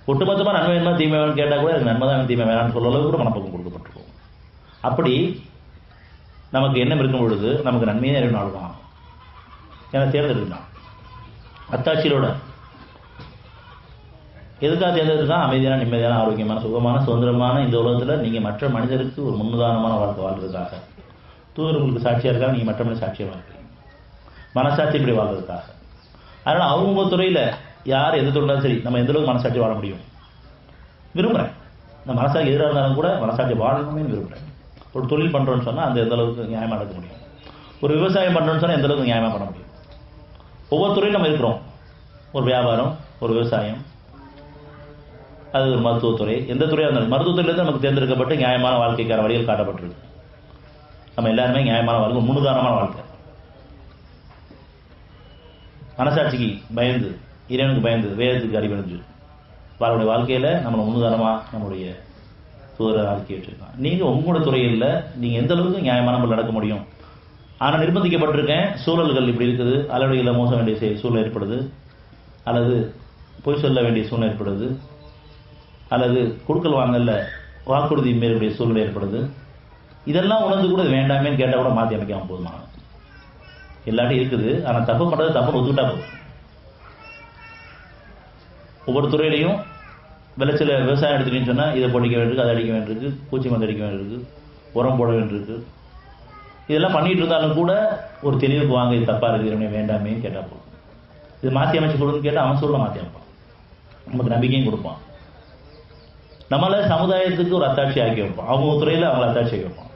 ஒட்டுமொத்தமாக நன்மை வேணுமா தீமை வேணும்னு கேட்டால் கூட எனக்கு நன்மை தான் தீமை வேணாம்னு சொல்ல அளவுக்கு கூட மனப்பக்கம் கொடுக்கப்பட்டிருக்கும். அப்படி நமக்கு எண்ணம் இருக்கும் பொழுது நமக்கு நன்மையே நிறைய நாடுவான் என தேர்ந்தெடுக்கலாம். அத்தாட்சியோட எதுக்காக தேர்ந்தெடுக்கலாம்? அமைதியான, நிம்மதியான, ஆரோக்கியமான, சுகமான, சுதந்திரமான இந்த உலகத்தில் நீங்கள் மற்ற மனிதருக்கு ஒரு முன்னுதாரணமான வாழ்க்கை வாழ்றதுக்காக, தூதர் உங்களுக்கு சாட்சியாக இருக்காங்க, நீங்கள் மற்ற மனித சாட்சியாக வாழ்க்கை, மனசாட்சி இப்படி வாழ்றதுக்காக. அதனால் அவங்க துறையில் யார் எது தொழிலாலும் சரி நம்ம எந்த அளவுக்கு மனசாட்சி வாழ முடியும் விரும்புகிறேன். நான் மனசாட்சி எதிராக இருந்தாலும் கூட மனசாட்சி வாழணுமே விரும்புகிறேன். ஒரு தொழில் பண்ணுறோன்னு சொன்னால் அந்த எந்த அளவுக்கு நியாயமாக நடக்க முடியும், ஒரு விவசாயம் பண்ணுறோன்னு சொன்னால் எந்த அளவுக்கு நியாயமாக பண்ண முடியும். ஒவ்வொரு துறையும் நம்ம இருக்கிறோம். ஒரு வியாபாரம், ஒரு விவசாயம், அது ஒரு மருத்துவத்துறை, எந்த துறையாக இருந்தாலும் மருத்துவத்துறையிலேருந்து நமக்கு தேர்ந்தெடுக்கப்பட்டு நியாயமான வாழ்க்கைக்கான வழிகள் காட்டப்பட்டிருக்கு. நம்ம எல்லாருமே நியாயமான வாழ்க்கை, முன்னுதாரணமான வாழ்க்கை, மனசாட்சிக்கு பயந்து, இறைவனுக்கு பயந்து, வேதத்துக்கு அறிவடைஞ்சு வாழக்கூடிய வாழ்க்கையில் நம்மளை முன்னுதாரணமாக நம்மளுடைய தூதரை ஆக்கி வச்சுருக்கான். நீங்கள் உங்களோட துறையில் நீங்கள் எந்த அளவுக்கு நியாயமான முறையில் நடக்க முடியும். ஆனால் நிர்பந்திக்கப்பட்டிருக்கேன், சூழல்கள் இப்படி இருக்குது, அளவடிகளில் மோச வேண்டிய சூழல் ஏற்படுது, அல்லது பொய் சொல்ல வேண்டிய சூழ்நிலை ஏற்படுது, அல்லது கொடுக்கல் வாங்கல வாக்குறுதி மேற்கூடிய சூழ்நிலை ஏற்படுது. இதெல்லாம் உணர்ந்து கூட வேண்டாமேன்னு கேட்டால் கூட மாற்றி அமைக்காமல் போதுமா? எல்லாத்தையும் இருக்குது. ஆனால் தப்பு பண்ணுறது தப்புன்னு ஒத்துக்கிட்டா போதும். ஒவ்வொரு துறையிலையும் விளைச்சல விவசாயம் எடுத்துக்கின்னு சொன்னால் இதை பொடிக்க வேண்டியிருக்கு, அதை அடிக்க வேண்டியிருக்கு, பூச்சி மருந்து அடிக்க வேண்டியிருக்கு, உரம் போட வேண்டியிருக்கு. இதெல்லாம் பண்ணிட்டு இருந்தாலும் கூட ஒரு தெளிவுக்கு வாங்க, இது தப்பாக இருக்குது வேண்டாமேன்னு கேட்டால் போதும். இது மாற்றி அமைச்சு கொடுன்னு கேட்டால் அவன் சொல்ல மாற்றி அமைப்பான், நமக்கு நம்பிக்கையும் கொடுப்பான். நம்மளை சமுதாயத்துக்கு ஒரு அத்தாட்சி ஆக்கி வைப்பான், அவங்க துறையில் அவங்கள அத்தாட்சி ஆக்கி வைப்பான்.